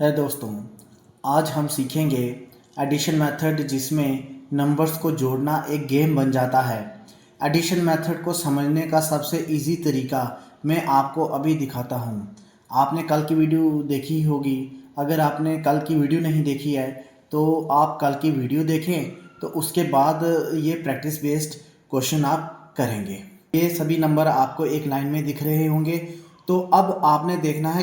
है दोस्तों, आज हम सीखेंगे एडिशन मेथड जिसमें नंबर्स को जोड़ना एक गेम बन जाता है। एडिशन मेथड को समझने का सबसे इजी तरीका मैं आपको अभी दिखाता हूँ। आपने कल की वीडियो देखी होगी। अगर आपने कल की वीडियो नहीं देखी है तो आप कल की वीडियो देखें, तो उसके बाद ये प्रैक्टिस बेस्ड क्वेश्चन आप करेंगे। ये सभी नंबर आपको एक लाइन में दिख रहे होंगे। तो अब आपने देखना है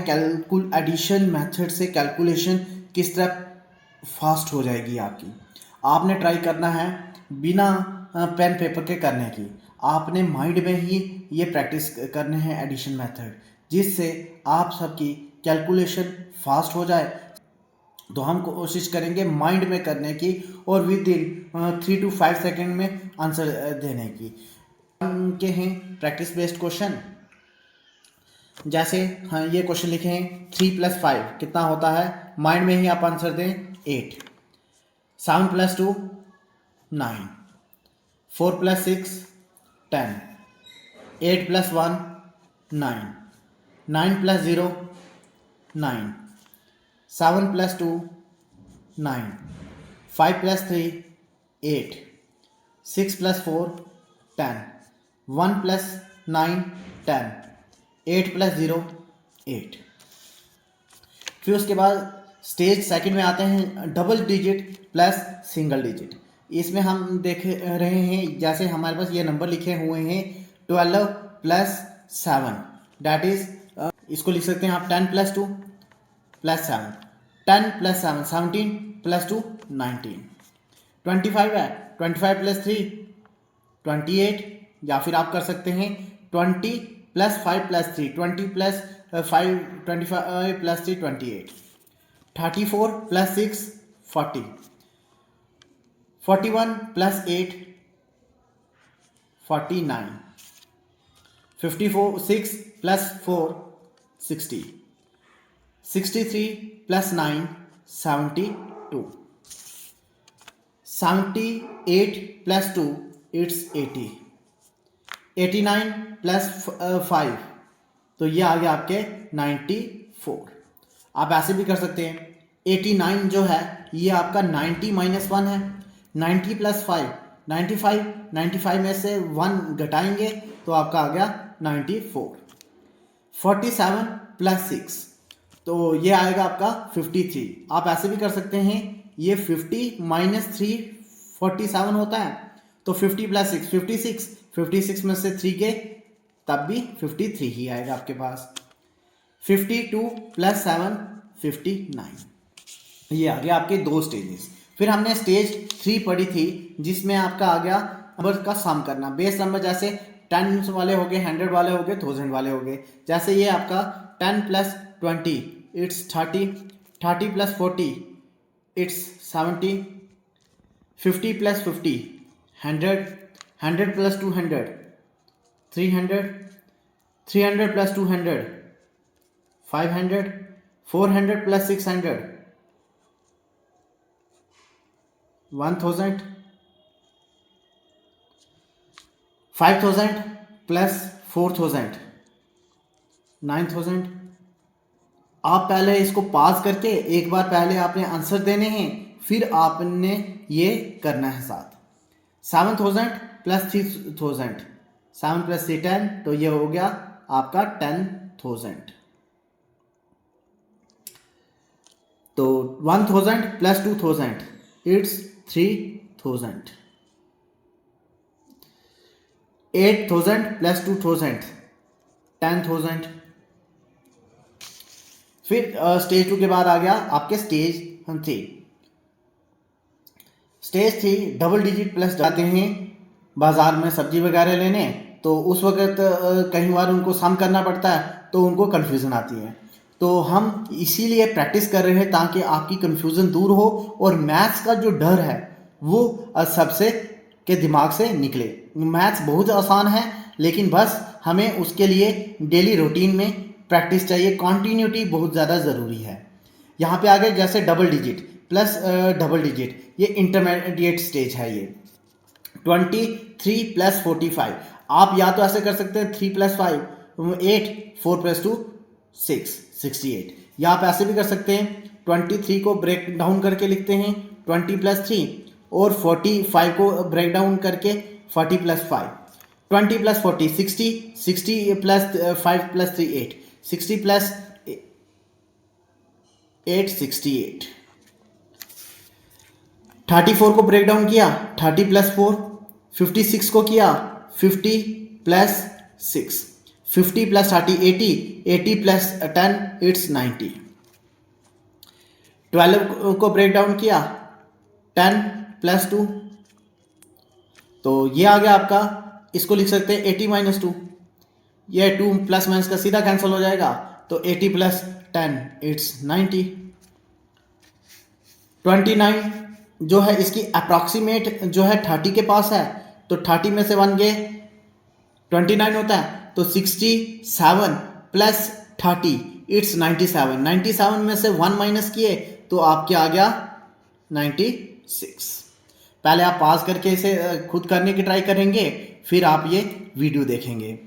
एडिशन मेथड से कैलकुलेशन किस तरह फास्ट हो जाएगी आपकी। आपने ट्राई करना है बिना पेन पेपर के करने की। आपने माइंड में ही ये प्रैक्टिस करने हैं एडिशन मेथड, जिससे आप सबकी कैलकुलेशन फास्ट हो जाए। तो हम कोशिश करेंगे माइंड में करने की और विद इन 3 to 5 सेकेंड में आंसर देने की। के हैं प्रैक्टिस बेस्ड क्वेश्चन। जैसे हाँ, ये क्वेश्चन लिखे हैं 3 + 5 कितना होता है। माइंड में ही आप आंसर दें 8। 7 + 2 9। 4 + 6 10। 8 + 1 9। 9 + 0 9। 7 + 2 9। 5 + 3 8। 6 + 4 10। 1 + 9 10। 8 + 0 8। फिर उसके बाद स्टेज सेकंड में आते हैं double digit plus single digit. इसमें हम देख रहे हैं जैसे हमारे पास ये नंबर लिखे हुए हैं 12 + 7, डैट इज इसको लिख सकते हैं आप 10 + 2 + 7। 10 + 7 17 + 2 19। 25 है, 25 + 3 28, या फिर आप कर सकते हैं 20 + 5 + 3 20 + 5 25 + 3 28। 34 + 6 40। 41 + 8 49। 54 6 + 4 60। 63 + 9 72। 78 + 2 it's 80। 89 + 5 तो ये आ गया आपके 94। आप ऐसे भी कर सकते हैं 89 जो है ये आपका 90 - 1 है। 90 + 5 95। 95 में से 1 घटाएंगे तो आपका आ गया 94। 47 + 6 तो ये आएगा आपका 53। आप ऐसे भी कर सकते हैं ये 50 - 3 47 होता है, तो 50 + 6 56। 56 में से 3 के तब भी 53 ही आएगा आपके पास। 52 + 7 59। ये आ गया आपके दो स्टेजेस। फिर हमने स्टेज 3 पढ़ी थी जिसमें आपका आ गया नंबर का सम करना। बेस नंबर जैसे 10 वाले हो गए, 100 वाले हो गए, 1000 वाले हो गए। जैसे ये आपका 10 + 20 इट्स 30। 30 + 40 इट्स 70। 50 + 50 100। 100 + 200 300। 300 + 200 500। 400 + 600 1000। 5000 + 4000 9000। आप पहले इसको पास करके एक बार पहले आपने आंसर देने हैं, फिर आपने ये करना है साथ। 7000 + 3000 7 + 3 10 तो ये हो गया आपका 10000। तो 1000 + 2000 इट्स 3000। 8000 + 2000 10000। फिर स्टेज 2 के बाद आ गया आपके stage 3। Stage 3 double digit plus जाते हैं बाजार में सब्जी वगैरह लेने, तो उस वक्त कई बार उनको सम करना पड़ता है तो उनको कन्फ्यूज़न आती है। तो हम इसीलिए प्रैक्टिस कर रहे हैं ताकि आपकी कन्फ्यूज़न दूर हो और मैथ्स का जो डर है वो सबसे के दिमाग से निकले। मैथ्स बहुत आसान है, लेकिन बस हमें उसके लिए डेली रूटीन में प्रैक्टिस चाहिए। कॉन्टीन्यूटी बहुत ज़्यादा ज़रूरी है। यहाँ पे आ गए जैसे double digit plus double digit, ये इंटरमीडिएट स्टेज है। ये 23 + 45 आप या तो ऐसे कर सकते हैं 3 + 5 8 4 + 2 6 68, या आप ऐसे भी कर सकते हैं 23 को ब्रेक डाउन करके लिखते हैं 20 + 3 और 45 को ब्रेक डाउन करके 40 + 5, 20 + 40 60, 60 + 5 + 3 8, 60 + 8 68। 34 को ब्रेक डाउन किया 30 + 4, 56 को किया 50 + 6, 50 + 30 80, 80 + 10 इट्स 90। 12 को ब्रेक डाउन किया 10 + 2, तो ये आ गया आपका, इसको लिख सकते हैं 80 - 2, ये 2 प्लस माइनस का सीधा कैंसिल हो जाएगा, तो 80 + 10 इट्स 90। 29 जो है इसकी अप्रॉक्सीमेट जो है 30 के पास है, तो 30 में से 1 गए 29 होता है, तो 67 + 30 इट्स 97। 97 में से 1 माइनस किए तो आपके आ गया 96। पहले आप पास करके इसे खुद करने की ट्राई करेंगे, फिर आप ये वीडियो देखेंगे।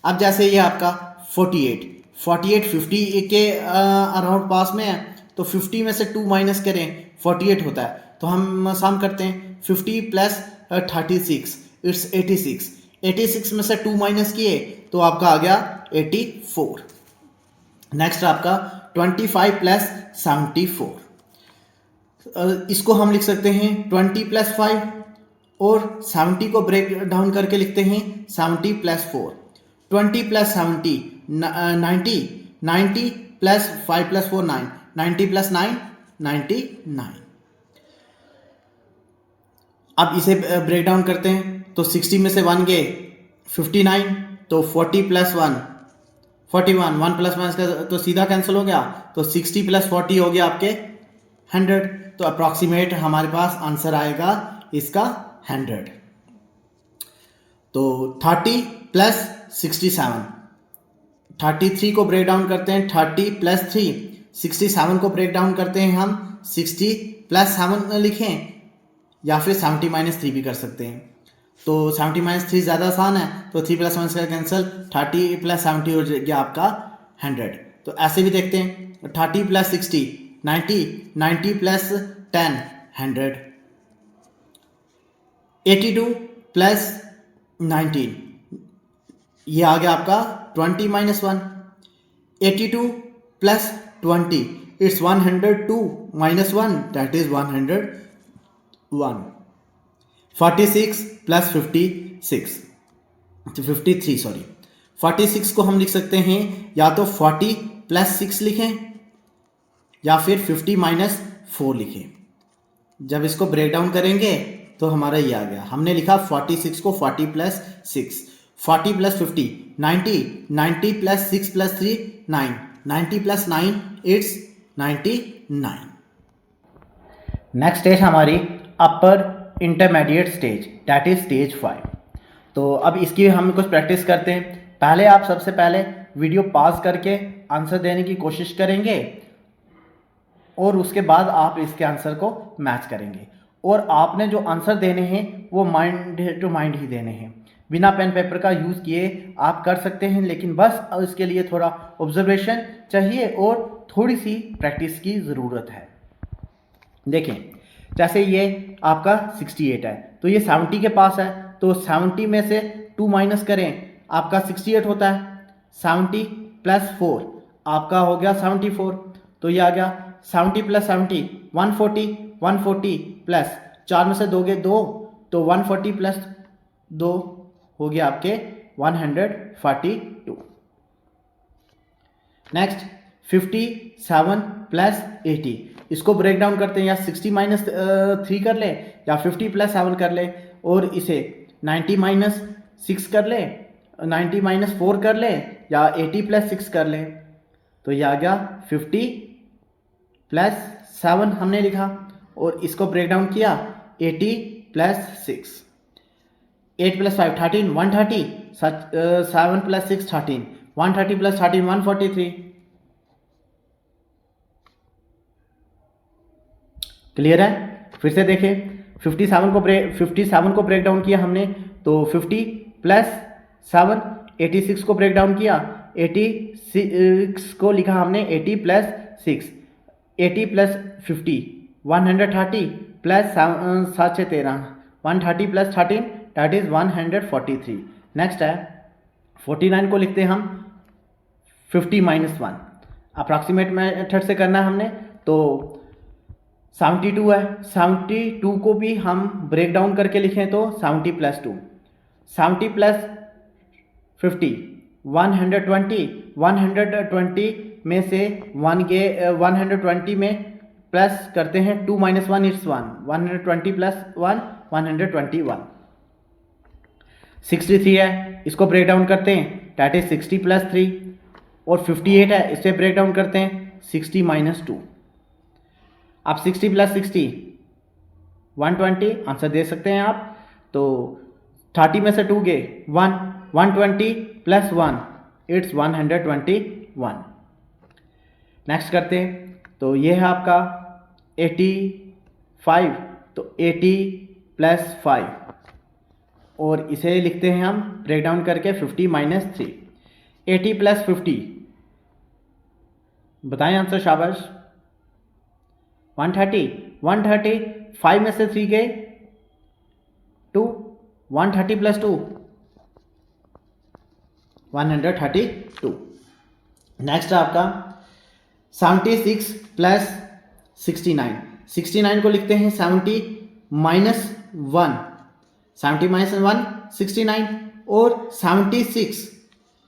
अब जैसे ये आपका 48 50 के अराउंड पास में है, तो 50 में से 2 माइनस करें 48 होता है, तो हम सम करते हैं 50 + 36 इट्स 86। 86 में से 2 माइनस किए तो आपका आ गया 84। नेक्स्ट आपका 25 + 74, इसको हम लिख सकते हैं 20 + 5 और 70 को ब्रेक डाउन करके लिखते हैं 70 + 4, 20 + 70 90, 90 + 5 + 4 9, 90 + 9 99। अब इसे ब्रेक डाउन करते हैं, तो 60 में से 1 गए 59, तो 40 + 1 41, 1 प्लस माइनस का तो सीधा कैंसिल हो गया, तो 60 + 40 हो गया आपके 100। तो अप्रॉक्सीमेट हमारे पास आंसर आएगा इसका 100। तो 30 + 67, 33 को ब्रेक डाउन करते हैं 30 + 3, 67 को ब्रेक डाउन करते हैं हम 60 + 7 लिखें, या फिर 70 - 3 भी कर सकते हैं। तो 70 - 3 ज़्यादा आसान है, तो 3 + 1 का कैंसिल, 30 + 70 हो गया आपका 100। तो ऐसे भी देखते हैं 30 + 60 90, 90 + 10 100, 82 + 19 ये आ गया आपका 20 - 1, 82 + 20 इट्स 102 - 1 दैट इज 101। 46 + 56 53 सॉरी 46 को हम लिख सकते हैं या तो 40 + 6 लिखें या फिर 50 - 4 लिखें। जब इसको ब्रेक डाउन करेंगे तो हमारा ये आ गया, हमने लिखा 46 को 40 + 6, 40 + 50 90, 90 + 6 + 3 9, 90 + 9 इट्स 99। नेक्स्ट स्टेज हमारी upper intermediate stage that is stage 5। तो अब इसकी हम कुछ प्रैक्टिस करते हैं। पहले आप सबसे पहले वीडियो पॉज करके आंसर देने की कोशिश करेंगे और उसके बाद आप इसके आंसर को मैच करेंगे, और आपने जो आंसर देने हैं वो माइंड टू माइंड ही देने हैं, बिना पेन पेपर का यूज़ किए आप कर सकते हैं, लेकिन बस इसके लिए थोड़ा ऑब्जर्वेशन चाहिए और थोड़ी सी प्रैक्टिस की ज़रूरत है। देखें, जैसे ये आपका 68 है, तो ये 70 के पास है, तो 70 में से 2 माइनस करें आपका 68 होता है, 70 + 4 आपका हो गया 74, तो ये आ गया 70 + 70 140, 140 प्लस 4 में से 2 गए 2, तो 140 + 2 हो गया आपके 142। नेक्स्ट 57 + 80, इसको ब्रेक डाउन करते हैं, या 60 - 3 कर ले या 50 + 7 कर ले, और इसे 90 - 6 कर ले, 90 - 4 कर ले, या 80 + 6 कर ले, तो ये आ गया 50 + 7 हमने लिखा, और इसको ब्रेक डाउन किया 80 + 6, 8 + 5 13 130, 7 + 6 13, 130 + 13 143। क्लियर है? फिर से देखें, 57 को ब्रेक डाउन किया हमने, तो 50 + 7 86 को ब्रेक डाउन किया, 86 को लिखा हमने 80 + 6, 80 प्लस 50 130 प्लस 7 से 13 130 प्लस 13 दैट इज 143। नेक्स्ट है 49 को लिखते हैं हम 50 माइनस 1, अप्रॉक्सीमेट मेथड से करना है हमने। तो 72 है, 72 को भी हम ब्रेक डाउन करके लिखें तो 70 प्लस 2 70 प्लस 50 120 120 में से 120 में प्लस करते हैं 2 माइनस 1 इट्स 1 120 प्लस 1 121। 63 है, इसको ब्रेक डाउन करते हैं डैट इज 60 प्लस 3 और 58 है, इसे ब्रेक डाउन करते हैं 60 माइनस 2। आप 60 प्लस 60 120 आंसर दे सकते हैं आप। तो 30 में से 2 गए 1 120 प्लस 1 इट्स 121। नेक्स्ट करते हैं, तो ये है आपका 85, तो 80 प्लस 5 और इसे लिखते हैं हम ब्रेक डाउन करके 50 माइनस 3। 80 प्लस 50 बताएं आंसर शाबाश। 130 5 में से 3 गए 2 130 प्लस 2 132। नेक्स्ट आपका 76 प्लस 69 69 को लिखते हैं 70 माइनस 1 70 माइनस 1 69 और 76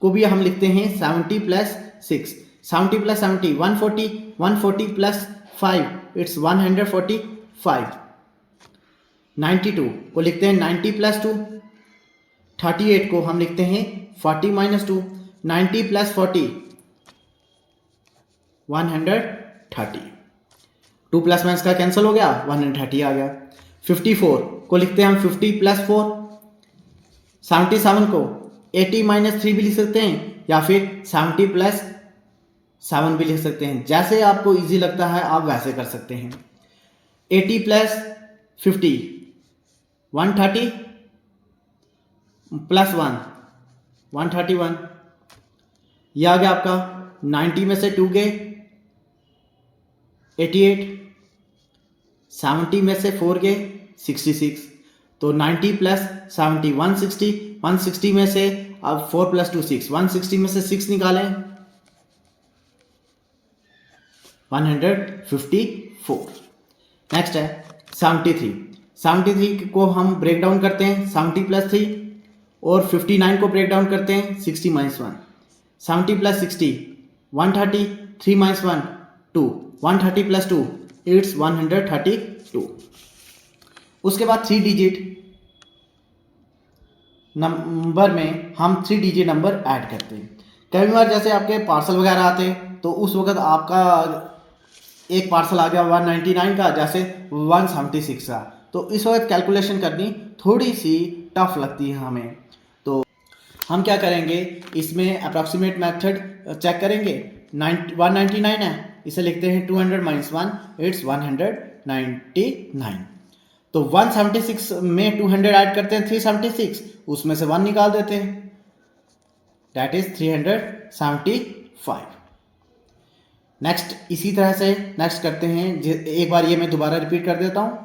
को भी हम लिखते हैं 70 प्लस 6 70 प्लस 70 140 140 प्लस 5 इट्स 145। 92 को लिखते हैं 90 प्लस 2 38 को हम लिखते हैं 40 माइनस 2 90 प्लस 40 130। 2 प्लस माइनस का कैंसिल हो गया 130 आ गया। 54 को लिखते हैं हम 50 प्लस 4। 77 को 80 माइनस 3 भी लिख सकते हैं या फिर 70 प्लस 7 भी लिख सकते हैं, जैसे आपको इजी लगता है आप वैसे कर सकते हैं। 80 प्लस 50 130 प्लस 1 131। यह आ गया आपका 90 में से 2 गए 88 70 में से 4 गए 66। तो 90 प्लस 70 160 160 में से अब 4 प्लस 2 6 160 में से 6 निकालें 154। नेक्स्ट है 73 को हम ब्रेक डाउन करते हैं 70 प्लस 3 और 59 को ब्रेक डाउन करते हैं 60 minus 1। 70 plus 60 130 3 minus 1 2 130 plus 2 it's 132। उसके बाद 3 डिजिट नंबर में हम 3 डिजिट नंबर ऐड करते हैं। कई बार जैसे आपके पार्सल वगैरह आते हैं तो उस वक्त आपका एक पार्सल आ गया 199 का, जैसे 176 का, तो इस वक्त कैलकुलेशन करनी थोड़ी सी टफ लगती है हमें। तो हम क्या करेंगे, इसमें अप्रॉक्सीमेट मेथड चेक करेंगे। 199 है, इसे लिखते हैं 200 माइनस 1 इट्स 199। तो 176 में 200 ऐड करते हैं 376, उसमें से 1 निकाल देते हैं दैट इज 375। नेक्स्ट इसी तरह से नेक्स्ट करते हैं, एक बार ये मैं दोबारा रिपीट कर देता हूँ।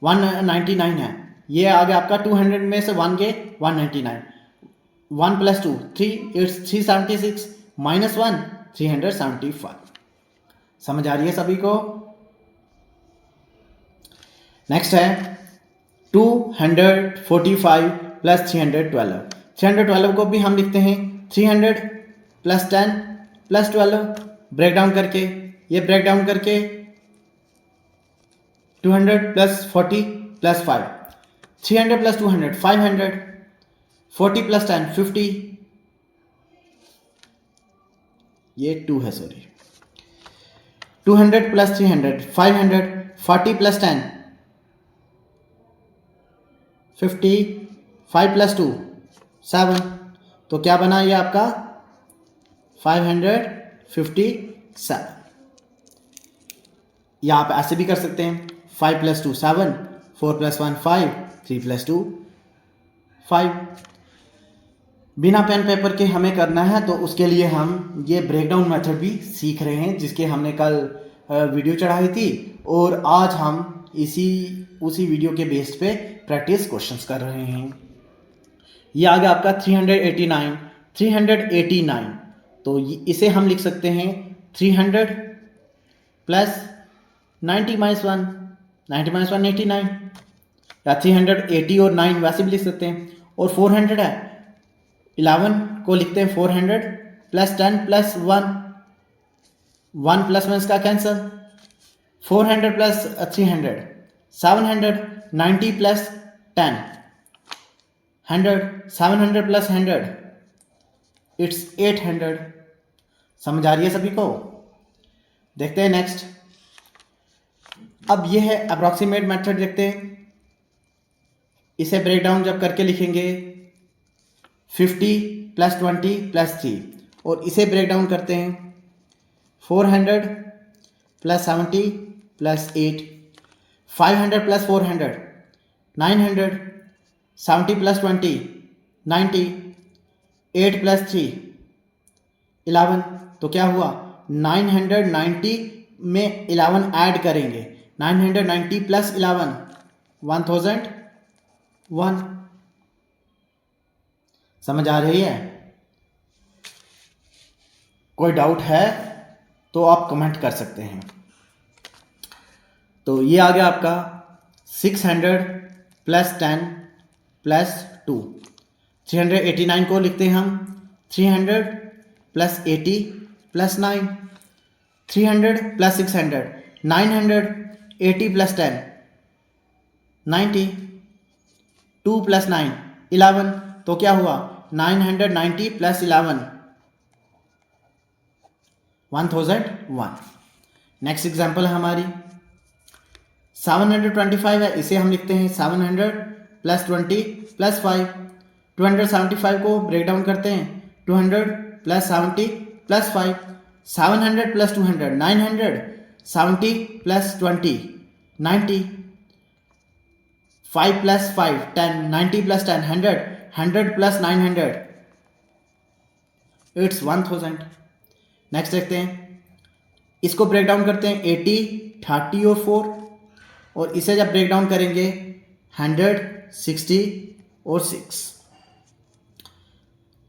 199 है, ये आ गया आपका 200 में से 1 गए 199 1 प्लस 2 3 इट्स 376 माइनस 1 375। समझ आ रही है सभी को? नेक्स्ट है 245 प्लस 312। 312 को भी हम लिखते हैं 300 प्लस 10 प्लस 12 ब्रेक डाउन करके, ये ब्रेक डाउन करके 200 प्लस 40 प्लस 5 300 प्लस 200 500 40 प्लस 10 50, ये 2 है सॉरी। 200 प्लस 300 500 40 प्लस 10 50 5 प्लस 2 7, तो क्या बना ये आपका 557। या आप ऐसे भी कर सकते हैं 5 प्लस 2 7 4 प्लस 1 5 3 प्लस 2 5। बिना पेन पेपर के हमें करना है, तो उसके लिए हम ये ब्रेकडाउन मेथड भी सीख रहे हैं, जिसके हमने कल वीडियो चढ़ाई थी और आज हम उसी वीडियो के बेस पे प्रैक्टिस क्वेश्चंस कर रहे हैं। ये आ गया आपका 389। तो इसे हम लिख सकते हैं 300 प्लस 90 माइनस 1, 90 माइनस 1 89, या 380 और 9 वैसे भी लिख सकते हैं। और 400 है, 11 को लिखते हैं 400 प्लस 10 प्लस 1, 1 प्लस 1 इसका cancel, 400 plus 300 700, 90 plus 10 100, 700 plus 100 it's 800। समझ आ रही है सभी को? देखते हैं नेक्स्ट। अब ये है अप्रॉक्सीमेट मेथड, देखते हैं। इसे ब्रेक डाउन जब करके लिखेंगे 50 प्लस 20 प्लस 3, और इसे ब्रेक डाउन करते हैं 400 plus 70 plus 8, 500 plus 400 900, 70 plus 20 90, 8 plus 3 11। तो क्या हुआ, 990 में 11 ऐड करेंगे, 990 प्लस 11 1001। समझ आ रही है? कोई डाउट है तो आप कमेंट कर सकते हैं। तो ये आ गया आपका 600 प्लस 10 प्लस 2, 389 को लिखते हैं हम 300 plus 80 plus 9, 300 plus 600 900, 80 plus 10 90, 2 plus 9 11। तो क्या हुआ, 990 प्लस 11 1001। नेक्स्ट एग्जाम्पल है हमारी 725 है, इसे हम लिखते हैं 700 प्लस 20 प्लस 5, 275 को ब्रेक डाउन करते हैं 200 plus 70 plus 5, 700 plus 200 900, 70 plus 20 90, 5 plus 5 10, 90 plus 10 100, 100 plus 900 it's 1000। Next देखते हैं, इसको ब्रेक डाउन करते हैं 80 30 और 4, और इसे जब ब्रेक डाउन करेंगे 100 60 और 6,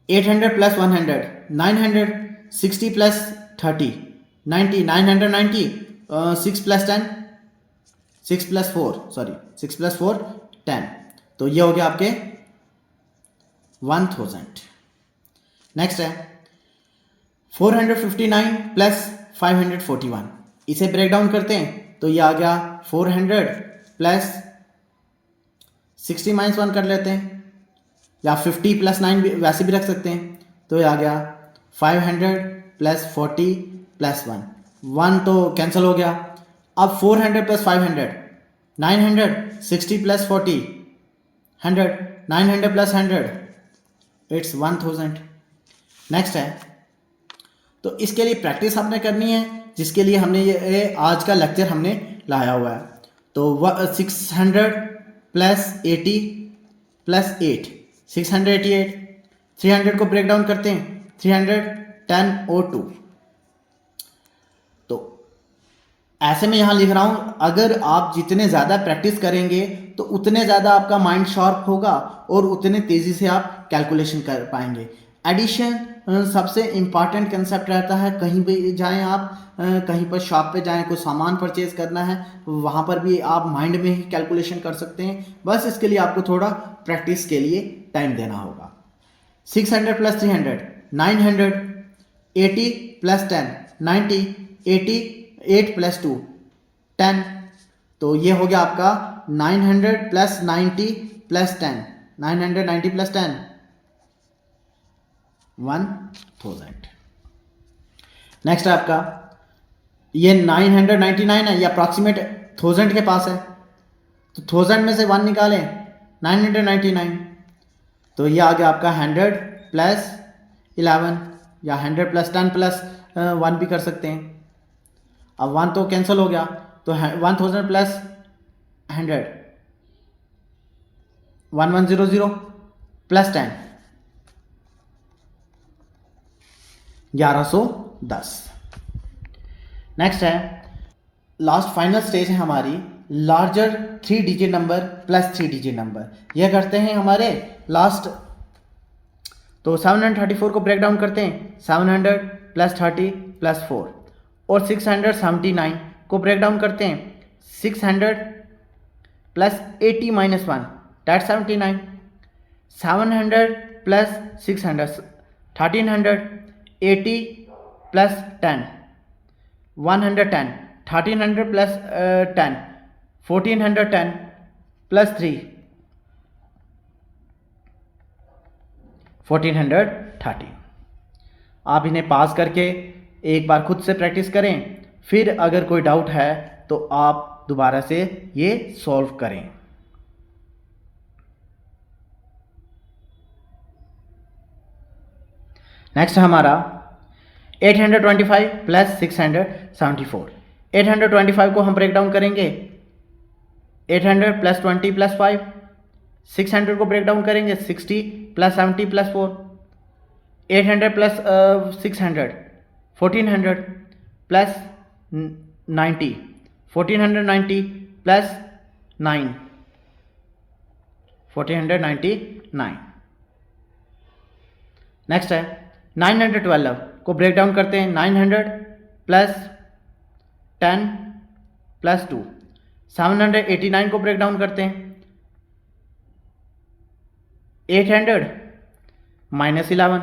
800 प्लस 100 900, 60 प्लस 30 90, 990, 6 प्लस 10 6 प्लस 4 10। तो ये हो गया आपके 1000। नेक्स्ट है 459 प्लस 541, इसे ब्रेक डाउन करते हैं तो ये आ गया 400 प्लस 60 माइनस 1 कर लेते हैं, या 50 प्लस 9 वैसे भी रख सकते हैं। तो ये आ गया 500 प्लस 40 प्लस 1, 1 तो कैंसिल हो गया। अब 400 plus 500 900, 60 plus 40 100, 900 plus 100 it's 1000। Next है, तो इसके लिए प्रैक्टिस आपने करनी है, जिसके लिए हमने ये आज का लेक्चर हमने लाया हुआ है। तो 600 प्लस 80 प्लस 8 688, 300 को ब्रेक डाउन करते हैं 300 10 और 2। तो ऐसे में यहाँ लिख रहा हूँ, अगर आप जितने ज़्यादा प्रैक्टिस करेंगे तो उतने ज़्यादा आपका माइंड शार्प होगा और उतने तेज़ी से आप कैलकुलेशन कर पाएंगे। एडिशन सबसे इम्पॉर्टेंट कंसेप्ट रहता है। कहीं भी जाएं आप, कहीं पर शॉप पे जाएं, कोई सामान परचेज करना है, वहाँ पर भी आप माइंड में ही कैलकुलेशन कर सकते हैं। बस इसके लिए आपको थोड़ा प्रैक्टिस के लिए टाइम देना होगा। 600 प्लस 300 900, 80 प्लस 10 90, 80 8 प्लस 2 10। तो ये हो गया आपका 900 प्लस 90 प्लस 10, 990 प्लस 10 1000। नेक्स्ट है आपका ये 999 है, ये अप्रॉक्सीमेट 1000 के पास है, तो 1000 में से 1 निकालें 999। तो ये आ गया आपका 100 प्लस 11, या 100 प्लस 10 प्लस 1 भी कर सकते हैं। अब 1 तो कैंसिल हो गया, तो 1000 प्लस 100 1100 प्लस 10 1110। नेक्स्ट है लास्ट फाइनल स्टेज है हमारी larger 3 digit number plus 3 digit number. यह करते हैं हमारे लास्ट। तो 734 को ब्रेक डाउन करते हैं 700 प्लस 30 प्लस 4, और 679 को ब्रेक डाउन करते हैं 600 प्लस 80 माइनस 1 डेट 79, 700 प्लस 600 1300, 80 प्लस 10 110, 1300 प्लस 10 1410 प्लस 3 1430। आप इन्हें पास करके एक बार खुद से प्रैक्टिस करें, फिर अगर कोई डाउट है तो आप दोबारा से ये सॉल्व करें। नेक्स्ट हमारा 825 प्लस 674। 825 को हम ब्रेक डाउन करेंगे 800 प्लस 20 प्लस 5, 600 को ब्रेक डाउन करेंगे 60 plus 70 plus 4, 800 plus 600 1400 plus 90, 1490 plus 9 1499। Next है 912 को ब्रेक डाउन करते हैं 900 प्लस 10 प्लस 2, 789 को ब्रेक डाउन करते हैं 800 माइनस 11,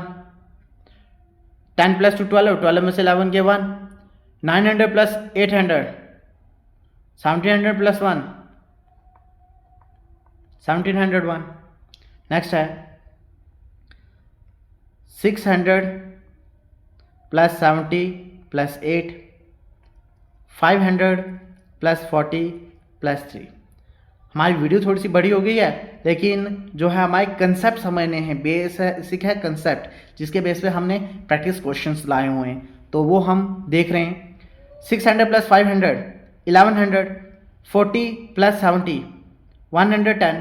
10 प्लस 2 12, 12 में से 11 के 1, 900 प्लस 800 1700 प्लस 1 1701। नेक्स्ट है 600 प्लस 70 प्लस 8, 500 प्लस 40 प्लस 3। हमारी वीडियो थोड़ी सी बड़ी हो गई है, लेकिन जो है हमारे कंसेप्ट समझने हैं, बेसिक है कंसेप्ट, जिसके बेस पे हमने प्रैक्टिस क्वेश्चंस लाए हुए हैं, तो वो हम देख रहे हैं। 600 प्लस 500 1100, 40 प्लस 70 110,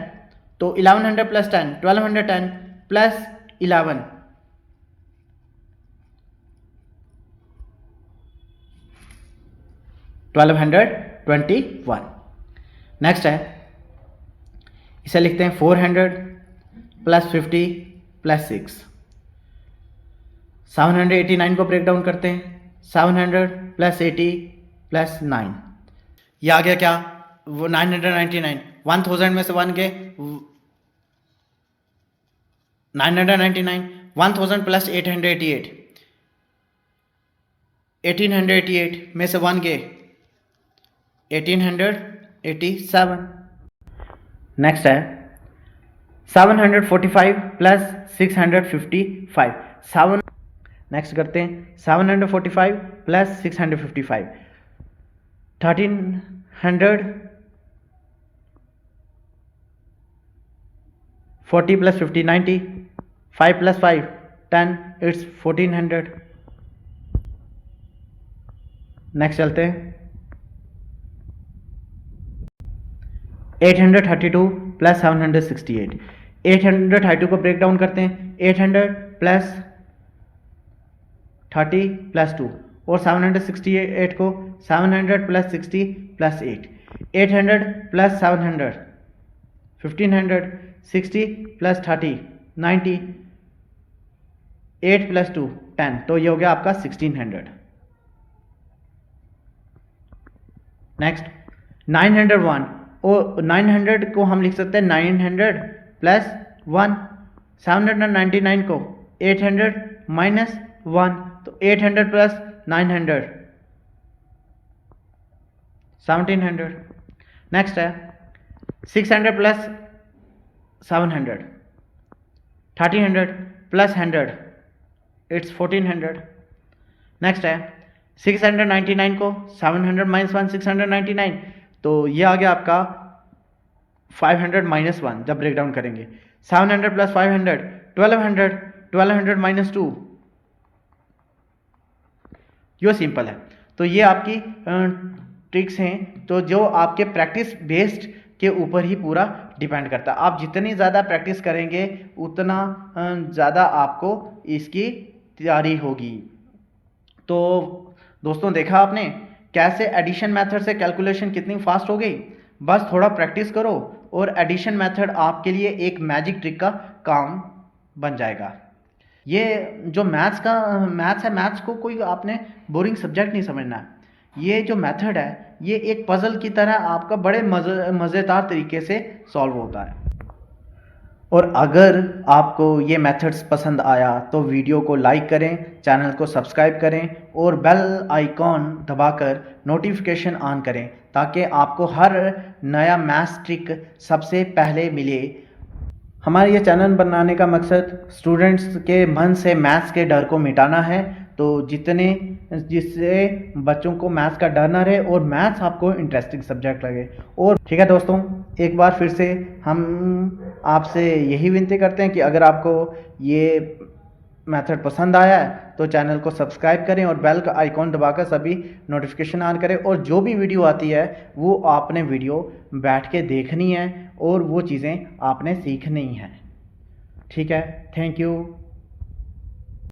तो 1100 प्लस 10 1210 प्लस 11 1221। नेक्स्ट है, इसे लिखते हैं 400 प्लस 50 प्लस 6। 789 को ब्रेक डाउन करते हैं 700 प्लस 80 प्लस 9। ये आ गया क्या, वो 999, 1000 में से 1 के 999, 1000 प्लस 888, 1888 में से 1 के 1887। नेक्स्ट है 745 प्लस 655 7। नेक्स्ट करते हैं 745 plus 655 1300, 40 plus 50 90, 5 plus 5 10, it's 1400। Next चलते हैं 832 प्लस 768। 832 को ब्रेक डाउन करते हैं 800 प्लस 30 प्लस 2, और 768 को 700 plus 60 plus 8, 800 plus 700 1500, 60 plus 30 90, 8 plus 2 10, तो ये हो गया आपका 1600। नेक्स्ट 901, और 900 को हम लिख सकते हैं 900 प्लस 1, 799 को 800 माइनस 1, तो 800 प्लस 900 1700। नेक्स्ट है 600 प्लस 700 1300 प्लस 100, इट्स 1400। नेक्स्ट है 699 को 700 माइनस 1 699, तो ये आ गया आपका 500 माइनस 1 जब ब्रेक डाउन करेंगे। 700 प्लस 500 1200, 1200 माइनस 2, ये सिंपल है। तो ये आपकी ट्रिक्स हैं, तो जो आपके प्रैक्टिस बेस्ड के ऊपर ही पूरा डिपेंड करता है। आप जितनी ज़्यादा प्रैक्टिस करेंगे उतना ज़्यादा आपको इसकी तैयारी होगी। तो दोस्तों देखा आपने कैसे एडिशन मेथड से कैलकुलेशन कितनी फास्ट हो गई। बस थोड़ा प्रैक्टिस करो और एडिशन मेथड आपके लिए एक मैजिक ट्रिक का काम बन जाएगा। ये जो मैथ्स है, मैथ्स को कोई आपने बोरिंग सब्जेक्ट नहीं समझना है। ये जो मेथड है ये एक पजल की तरह आपका बड़े मज़ेदार तरीके से सॉल्व होता है। और अगर आपको ये मेथड्स पसंद आया तो वीडियो को लाइक करें, चैनल को सब्सक्राइब करें और बेल आइकॉन दबाकर नोटिफिकेशन ऑन करें ताकि आपको हर नया मैथ्स ट्रिक सबसे पहले मिले। हमारे ये चैनल बनाने का मकसद स्टूडेंट्स के मन से मैथ्स के डर को मिटाना है, तो जिससे बच्चों को मैथ्स का डर ना रहे और मैथ्स आपको इंटरेस्टिंग सब्जेक्ट लगे। और ठीक है दोस्तों, एक बार फिर से हम आपसे यही विनती करते हैं कि अगर आपको ये मेथड पसंद आया है तो चैनल को सब्सक्राइब करें और बेल का आइकॉन दबाकर सभी नोटिफिकेशन ऑन करें, और जो भी वीडियो आती है वो आपने वीडियो बैठ के देखनी है और वो चीज़ें आपने सीखनी हैं। ठीक है, थैंक यू।